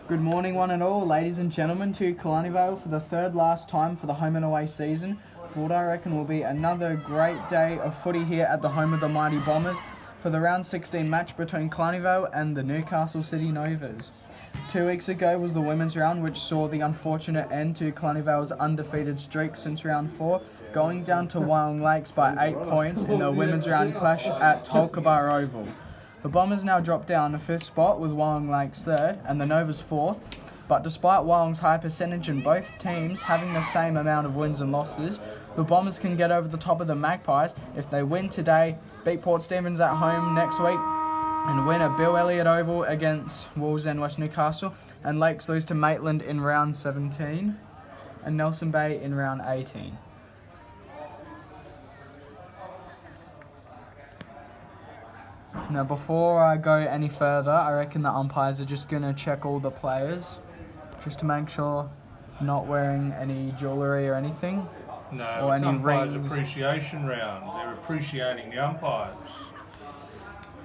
Good morning, one and all, ladies and gentlemen, to Killarney Vale for the third last time for the home and away season. For what I reckon will be another great day of footy here at the home of the Mighty Bombers for the round 16 match between Killarney Vale and the Newcastle City Novas. 2 weeks ago was the women's round, which saw the unfortunate end to Killarney Vale's undefeated streak since round 4, going down to Wyong Lakes by 8 points in the women's round clash at Tolkabar Oval. The Bombers now drop down the 5th spot with Wyong Lakes 3rd and the Novas 4th, but despite Wyong's high percentage and both teams having the same amount of wins and losses, the Bombers can get over the top of the Magpies if they win today, beat Port Stephens at home next week, and win at Bill Elliott Oval against Wolves and West Newcastle, and Lakes lose to Maitland in round 17 and Nelson Bay in round 18. Now, before I go any further, I reckon the umpires are just going to check all the players, just to make sure not wearing any jewellery or anything. No, or it's any umpires' rings. appreciation round. They're appreciating the umpires.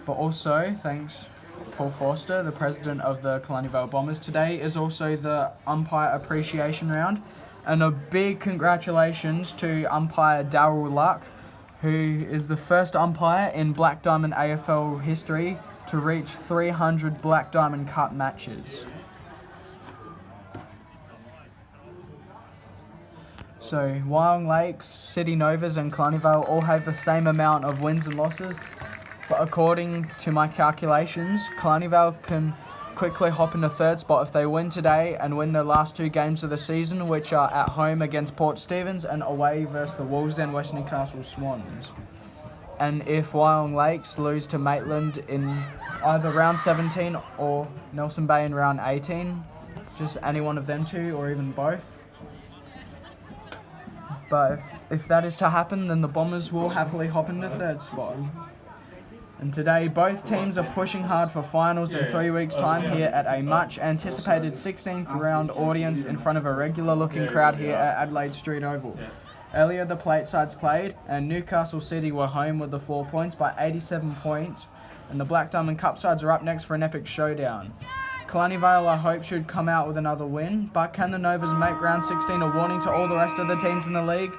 But also, thanks Paul Forster, the president of the Killarney Vale Bombers. Today is also the umpire appreciation round, and a big congratulations to umpire Darryl Luck, who is the first umpire in Black Diamond AFL history to reach 300 Black Diamond Cup matches. So, Wyong Lakes, City Novas and Killarney Vale all have the same amount of wins and losses, but according to my calculations, Killarney Vale can quickly hop into 3rd spot if they win today and win their last 2 games of the season, which are at home against Port Stephens and away versus the Wolves and West Newcastle Swans. And if Wyong Lakes lose to Maitland in either round 17 or Nelson Bay in round 18, just any one of them two or even both. But if that is to happen, then the Bombers will happily hop into 3rd spot. And today, both teams are pushing hard for finals in 3 weeks' time here at a much-anticipated 16th round audience in front of a regular-looking crowd here at Adelaide Street Oval. Earlier, the plate sides played, and Newcastle City were home with the 4 points by 87 points, and the Black Diamond Cup sides are up next for an epic showdown. Killarney Vale, I hope, should come out with another win, but can the Novas make round 16 a warning to all the rest of the teams in the league?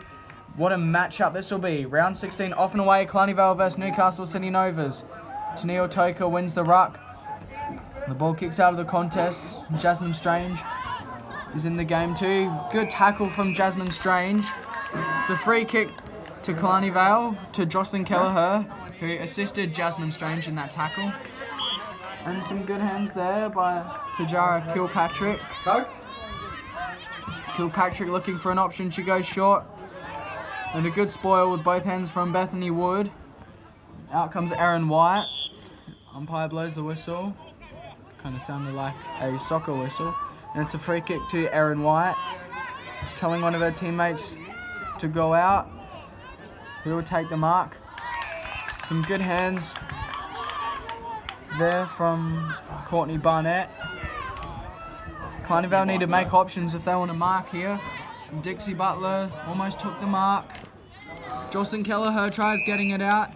What a matchup this will be. Round 16 off and away, Killarney Vale versus Newcastle City Novas. Tennille Toker wins the ruck. The ball kicks out of the contest. Jasmine Strange is in the game too. Good tackle from Jasmine Strange. It's a free kick to Killarney Vale, to Jocelyn Kelleher, who assisted Jasmine Strange in that tackle. And some good hands there by Tajara Kilpatrick. Kilpatrick looking for an option. She goes short. And a good spoil with both hands from Bethany Wood. Out comes Erin White. Umpire blows the whistle. Kind of sounded like a soccer whistle. And it's a free kick to Erin White, telling one of her teammates to go out. Who will take the mark? Some good hands there from Courtney Barnett. Killarney Vale need to make options if they want to mark here. Dixie Butler almost took the mark. Jocelyn Kelleher tries getting it out,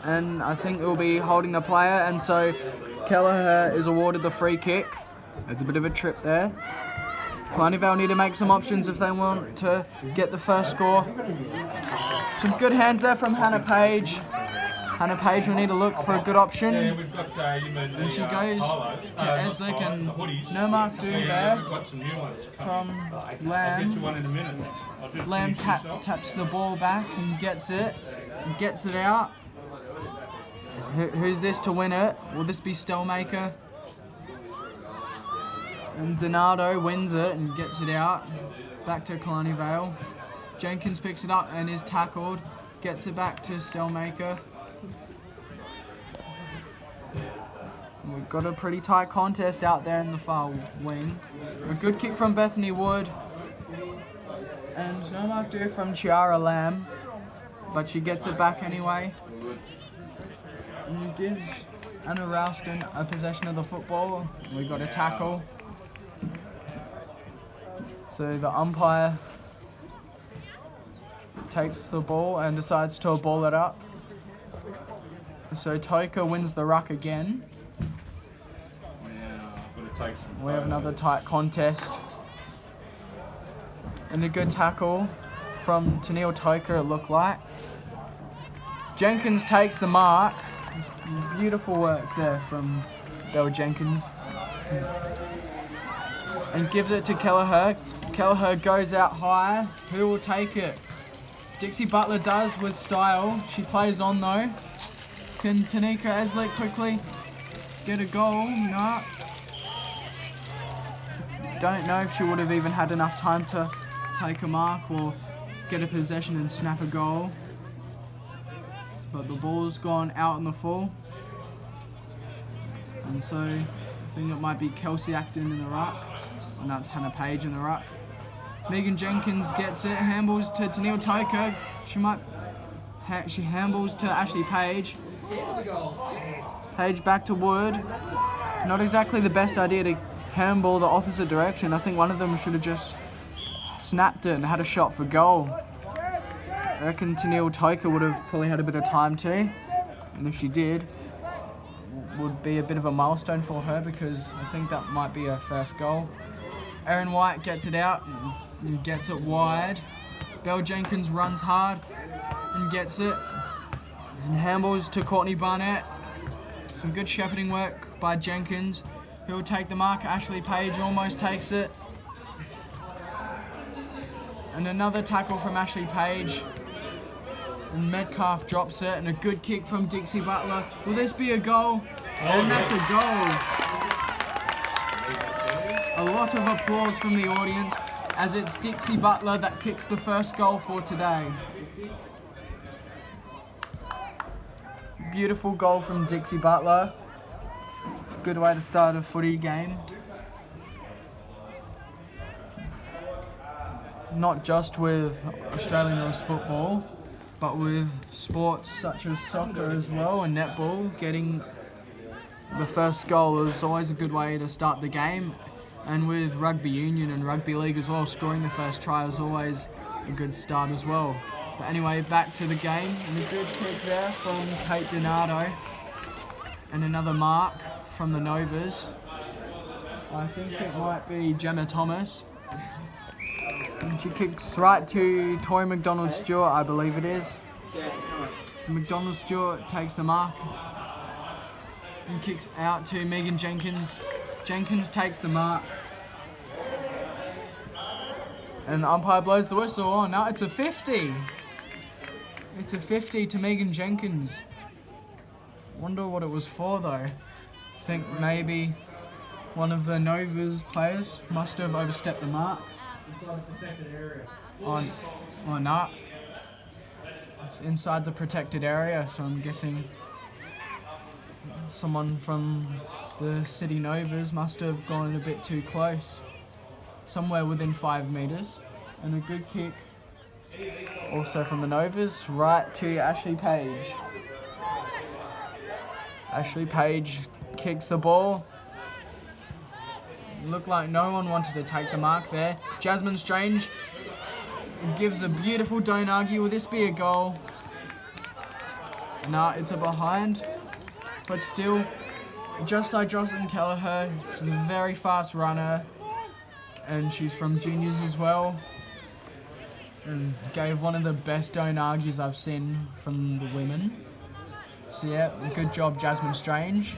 and I think it will be holding the player, and so Kelleher is awarded the free kick. There's a bit of a trip there. Killarney Vale need to make some options if they want to get the first score. Some good hands there from Hannah Page. Hannah Page will need to look for a good option. And she goes to Eslick, and no mark do there from Lamb. Lamb taps the ball back and gets it out. Who's this to win it? Will this be Stellmaker? And Donato wins it and gets it out. Back to Killarney Vale. Jenkins picks it up and is tackled. Gets it back to Stellmaker. We've got a pretty tight contest out there in the far wing. A good kick from Bethany Wood. And no mark due from Chiara Lamb. But she gets it back anyway. And gives Anna Ralston a possession of the football. We got a tackle. So the umpire takes the ball and decides to ball it up. So Toker wins the ruck again. take some We have another tight contest. And a good tackle from Tennille Toker, it looked like. Jenkins takes the mark. It's beautiful work there from Belle Jenkins. And gives it to Kelleher. Kelleher goes out high. Who will take it? Dixie Butler does with style. She plays on though. Can Tanika Eslick quickly get a goal? No. Don't know if she would have even had enough time to take a mark or get a possession and snap a goal. But the ball's gone out in the full. And so I think it might be Kelsey Acton in the ruck. And that's Hannah Page in the ruck. Megan Jenkins gets it, handballs to Tennille Toker. She handballs to Ashley Page. Page back to Wood. Not exactly the best idea to handball the opposite direction. I think one of them should have just snapped it and had a shot for goal. I reckon Tennille Toker would have probably had a bit of time too. And if she did, would be a bit of a milestone for her because I think that might be her first goal. Erin White gets it out and gets it wide. Belle Jenkins runs hard and gets it. And handballs to Courtney Barnett. Some good shepherding work by Jenkins. Who will take the mark? Ashley Page almost takes it. And another tackle from Ashley Page. And Metcalf drops it. And a good kick from Dixie Butler. Will this be a goal? And that's a goal. A lot of applause from the audience as it's Dixie Butler that kicks the first goal for today. Beautiful goal from Dixie Butler. It's a good way to start a footy game. Not just with Australian rules football, but with sports such as soccer as well and netball. Getting the first goal is always a good way to start the game. And with rugby union and rugby league as well, scoring the first try is always a good start as well. But anyway, back to the game. And a good kick there from Kate Donato. And another mark from the Novas. I think it might be Gemma Thomas. And she kicks right to Tori McDonald-Stewart, I believe it is. So McDonald-Stewart takes the mark. And kicks out to Megan Jenkins. Jenkins takes the mark. And the umpire blows the whistle. Oh no, it's a 50. It's a 50 to Megan Jenkins. Wonder what it was for though. Think maybe one of the Novas players must have overstepped the mark. Oh no. It's inside the protected area, so I'm guessing someone from the City Novas must have gone a bit too close. Somewhere within 5 metres. And a good kick also from the Novas, right to Ashley Page. Ashley Page kicks the ball. Looked like no one wanted to take the mark there. Jasmine Strange gives a beautiful don't argue. Will this be a goal? Nah, it's a behind. But still, just like Jocelyn Kelleher, she's a very fast runner. And she's from juniors as well. And gave one of the best don't argues I've seen from the women. So yeah, good job Jasmine Strange.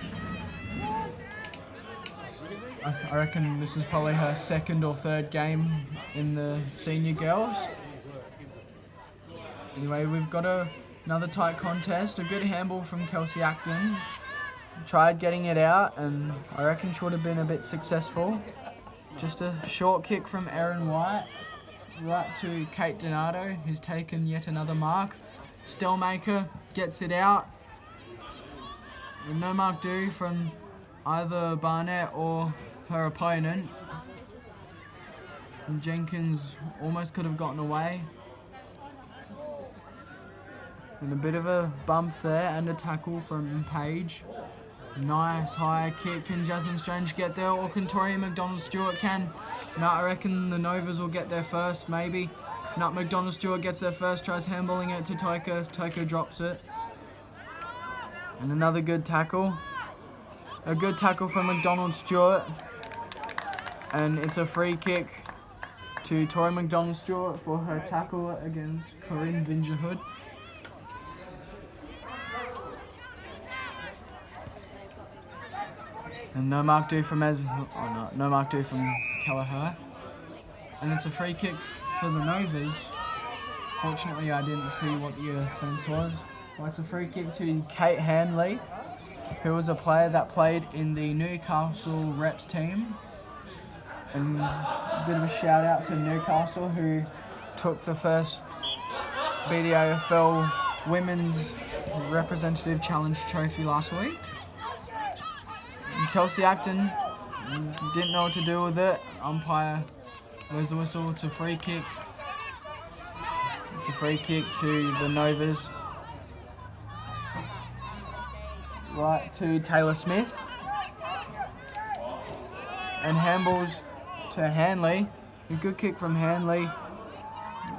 I reckon this is probably her second or third game in the senior girls. Anyway, we've got another tight contest. A good handball from Kelsey Acton. Tried getting it out and I reckon she would have been a bit successful. Just a short kick from Erin White. Right to Kate Donato, who's taken yet another mark. Stellmaker gets it out. And no mark due from either Barnett or her opponent. And Jenkins almost could have gotten away. And a bit of a bump there and a tackle from Page. Nice high kick. Can Jasmine Strange get there or can Tori McDonald-Stewart can? No, I reckon the Novas will get there first, maybe. No, McDonald-Stewart gets there first, tries handballing it to Toker. Toker drops it. And another good tackle. A good tackle from McDonald-Stewart. And it's a free kick to Tori McDonald-Stewart for her tackle against Corinne Vingerhood. And no mark due from no mark due from Kelleher. And it's a free kick for the Novas. Fortunately, I didn't see what the offence was. Well, it's a free kick to Kate Hanley, who was a player that played in the Newcastle reps team. And a bit of a shout out to Newcastle, who took the first BDAFL Women's Representative Challenge Trophy last week. And Kelsey Acton didn't know what to do with it. Umpire blows the whistle. It's a free kick. It's a free kick to the Novas. Right to Taylor Smith. And handballs to Hanley. A good kick from Hanley.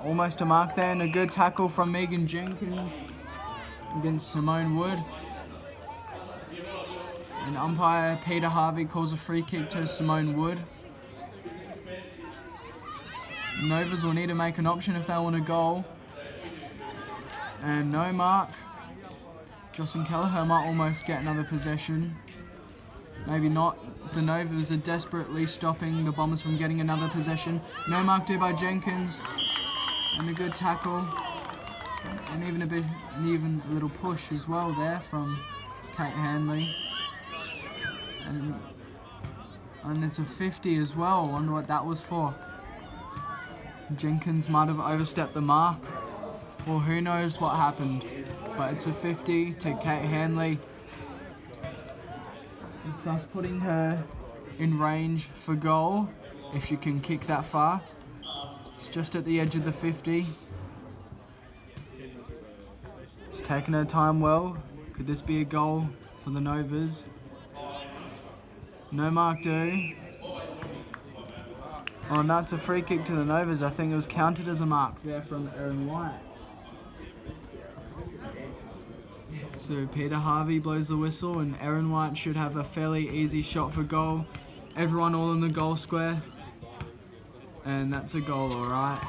Almost a mark there, and a good tackle from Megan Jenkins against Simone Wood. And umpire Peter Harvey calls a free kick to Simone Wood. Novas will need to make an option if they want a goal. And no mark. Jocelyn Kelleher might almost get another possession. Maybe not. The Novas are desperately stopping the Bombers from getting another possession. No mark due by Jenkins. And a good tackle. And even a little push as well there from Kate Hanley. And it's a 50 as well. I wonder what that was for. Jenkins might have overstepped the mark. Well, who knows what happened. But it's a 50 to Kate Hanley. Thus putting her in range for goal, if she can kick that far. It's just at the edge of the 50. She's taking her time well. Could this be a goal for the Novas? No mark due. Oh, and that's a free kick to the Novas. I think it was counted as a mark there from Erin White. So Peter Harvey blows the whistle, and Erin White should have a fairly easy shot for goal. Everyone all in the goal square. And that's a goal, alright.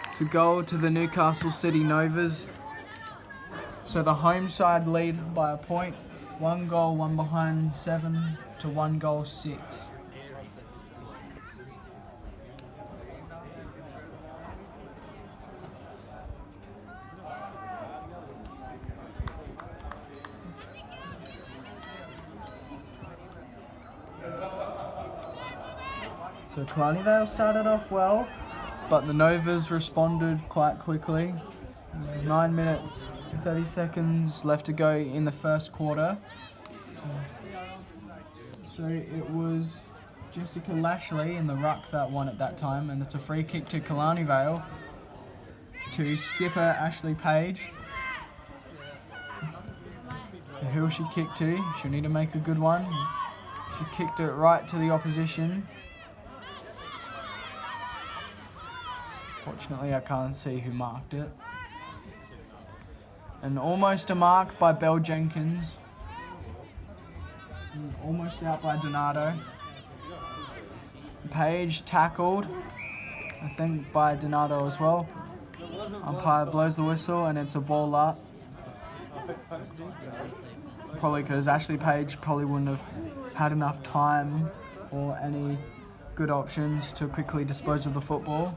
It's a goal to the Newcastle City Novas. So the home side lead by a point. 1 goal, 1 behind 7 to 1 goal 6. So Killarney Vale started off well, but the Novas responded quite quickly. 9 minutes, 30 seconds left to go in the first quarter. So it was Jessica Lashley in the ruck that won at that time, and it's a free kick to Killarney Vale to skipper Ashley Page. Who will she kick to? She'll need to make a good one. She kicked it right to the opposition. Fortunately, I can't see who marked it. And almost a mark by Belle Jenkins. And almost out by Donato. Page tackled, I think, by Donato as well. Umpire blows the whistle and it's a ball up. Probably because Ashley Page probably wouldn't have had enough time or any good options to quickly dispose of the football.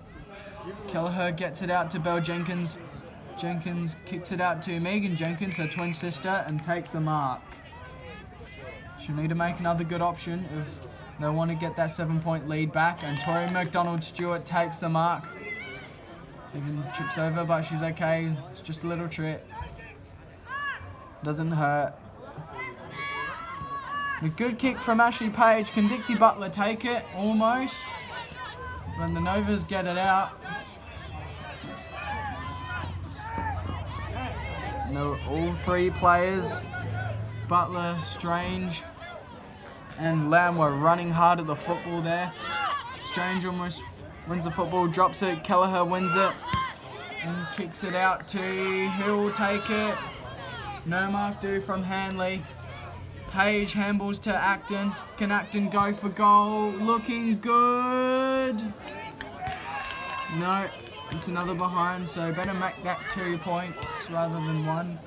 Kelleher gets it out to Belle Jenkins. Jenkins kicks it out to Megan Jenkins, her twin sister, and takes a mark. She'll need to make another good option if they want to get that 7-point lead back. And Tori McDonald-Stewart takes the mark. Even trips over, but she's okay. It's just a little trip. Doesn't hurt. A good kick from Ashley Page. Can Dixie Butler take it? Almost. When the Novas get it out. No, all three players, Butler, Strange, and Lamb, were running hard at the football there. Strange almost wins the football, drops it. Kelleher wins it and kicks it out to who will take it. No mark due from Hanley. Page handballs to Acton. Can Acton go for goal? Looking good. No, it's another behind, so better make that 2 points rather than 1.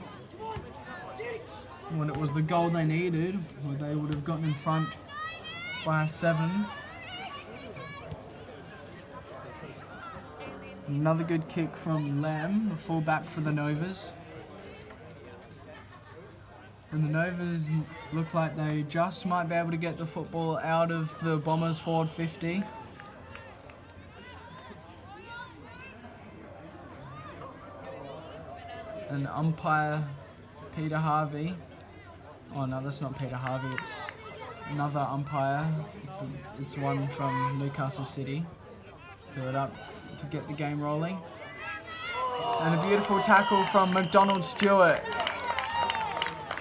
When it was the goal they needed, where they would have gotten in front by 7. Another good kick from Lamb, the fullback for the Novas. And the Novas look like they just might be able to get the football out of the Bombers' forward 50. And umpire Peter Harvey. Oh no, that's not Peter Harvey, it's another umpire. It's one from Newcastle City. Threw it up to get the game rolling. And a beautiful tackle from McDonald Stewart.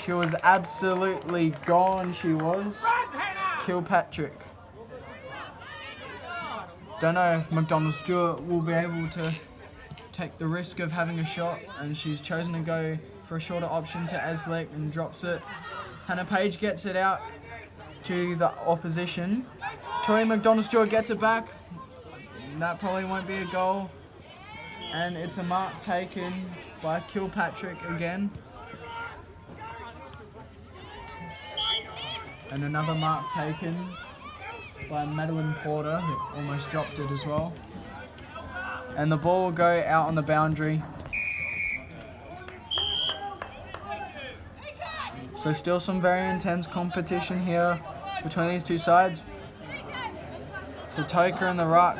She was absolutely gone, she was. Kilpatrick. Don't know if McDonald Stewart will be able to take the risk of having a shot, and she's chosen to go for a shorter option to Eslek and drops it. Hannah Page gets it out to the opposition. Tori McDonald Stewart gets it back. That probably won't be a goal. And it's a mark taken by Kilpatrick again. And another mark taken by Madeline Porter, who almost dropped it as well. And the ball will go out on the boundary. So still some very intense competition here between these two sides. So Toker in the ruck.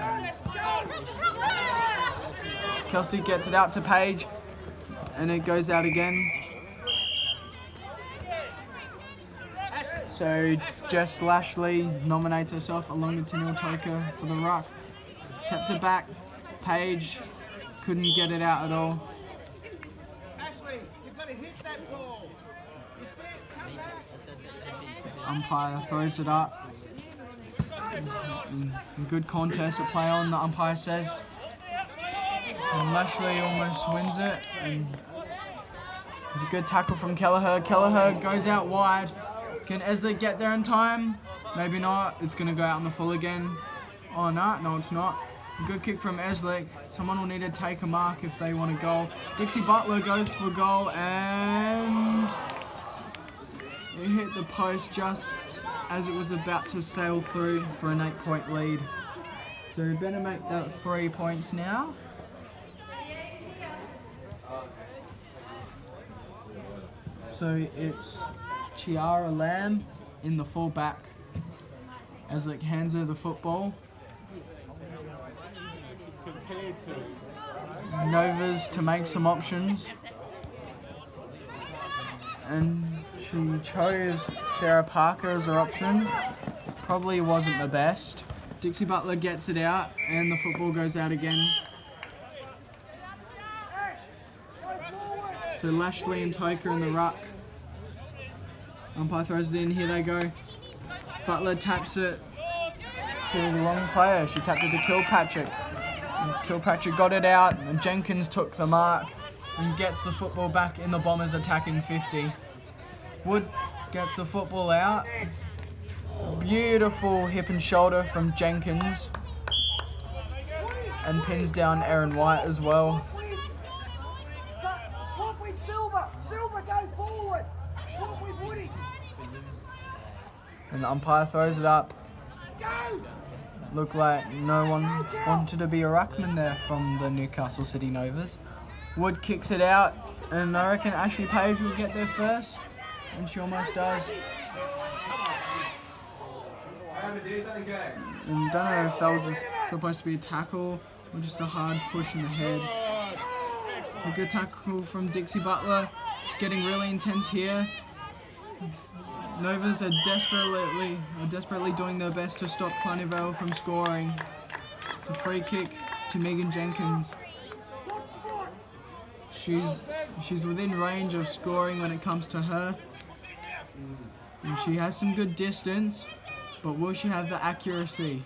Kelsey gets it out to Page, and it goes out again. So Jess Lashley nominates herself along with Tennille Toker for the ruck. Taps it back. Page couldn't get it out at all. Ashley, you've got to hit that ball. Umpire throws it up. And good contest to play on, the umpire says. And Lashley almost wins it. And there's a good tackle from Kelleher. Kelleher goes out wide. Can Esley get there in time? Maybe not. It's going to go out on the full again. Oh, no, it's not. Good kick from Esley. Someone will need to take a mark if they want a goal. Dixie Butler goes for goal, and it hit the post just as it was about to sail through for an 8-point lead. So we better make that 3 points now. So it's Chiara Lamb in the full back. Esley hands her the football. Novas to make some options. And she chose Sarah Parker as her option. Probably wasn't the best. Dixie Butler gets it out and the football goes out again. So Lashley and Toker in the ruck. Umpire throws it in, here they go. Butler taps it to the wrong player. She tapped it to Kilpatrick. And Kilpatrick got it out and Jenkins took the mark and gets the football back in the Bombers attacking 50. Wood gets the football out. Beautiful hip and shoulder from Jenkins. And pins down Erin White as well. Swap with Silver. Silver, go forward. Swap with Woody. And the umpire throws it up. Go! Looked like no one wanted to be a ruckman there from the Newcastle City Novas. Wood kicks it out, and I reckon Ashley Page will get there first, and she almost does. And don't know if that was supposed to be a tackle or just a hard push in the head. A good tackle from Dixie Butler. It's getting really intense here. Novas are desperately doing their best to stop Killarney Vale from scoring. It's a free kick to Megan Jenkins. She's within range of scoring when it comes to her. And she has some good distance, but will she have the accuracy?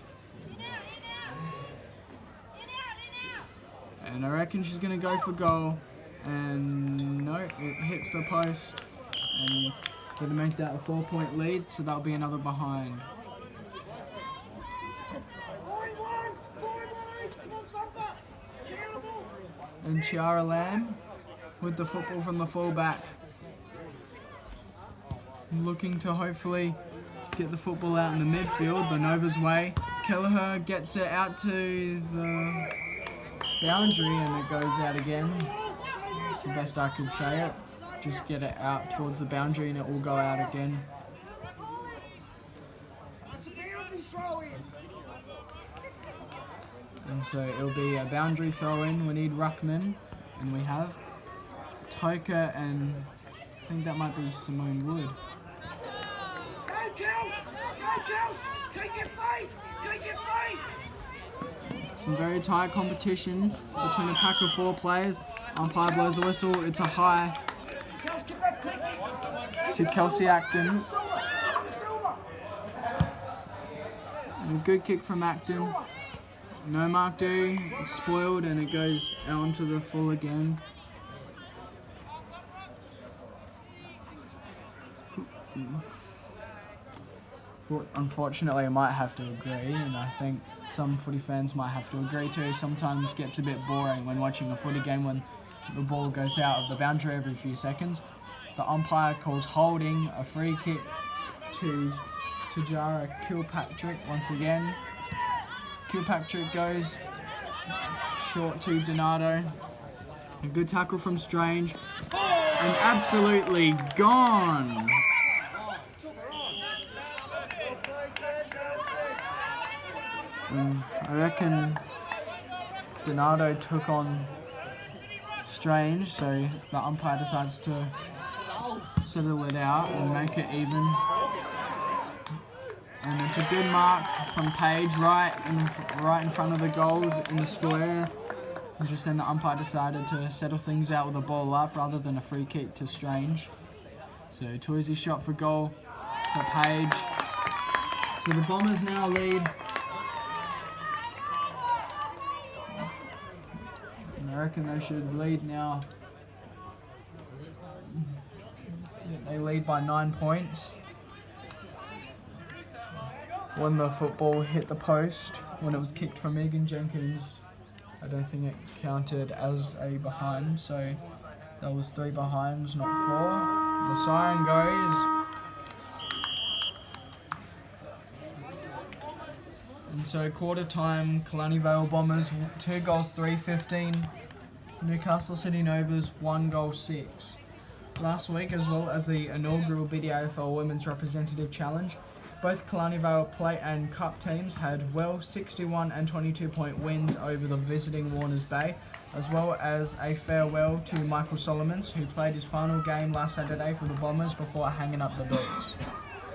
And I reckon she's going to go for goal. And no, it hits the post. And So to make that a 4-point lead, so that'll be another behind. And Chiara Lamb with the football from the fullback. Looking to hopefully get the football out in the midfield, the Nova's way. Kelleher gets it out to the boundary and it goes out again. That's the best I could say it. Just get it out towards the boundary and it will go out again. And so it'll be a boundary throw in. We need ruckman, and we have Toka, and I think that might be Simone Wood. Go, Kels! Go, Kels! Keep your feet! Keep your feet! Some very tight competition between a pack of 4 players. Umpire blows the whistle. It's a high to Kelsey Acton. And a good kick from Acton. No mark do, it's spoiled and it goes out onto the full again. Unfortunately, I might have to agree, and I think some footy fans might have to agree too. Sometimes it gets a bit boring when watching a footy game when the ball goes out of the boundary every few seconds. The umpire calls holding, a free kick to Tajara Kilpatrick once again. Kilpatrick goes short to Donato. A good tackle from Strange. And absolutely gone. And I reckon Donato took on Strange, so the umpire decides to settle it out and make it even. And it's a good mark from Page right in front of the goals in the square. And just then the umpire decided to settle things out with a ball up rather than a free kick to Strange. So Toysey shot for goal for Page. So the Bombers now lead. And I reckon they should lead now. They lead by 9 points. When the football hit the post, when it was kicked from Megan Jenkins, I don't think it counted as a behind, so that was 3 behinds, not 4. The siren goes. And so quarter time, Killarney Vale Bombers, 2 goals, 3-15. Newcastle City Novas, 1 goal, 6. Last week, as well as the inaugural BDAFL Women's Representative Challenge, both Killarney Vale Plate and Cup teams had 61 and 22-point wins over the visiting Warners Bay, as well as a farewell to Michael Solomons, who played his final game last Saturday for the Bombers before hanging up the boots.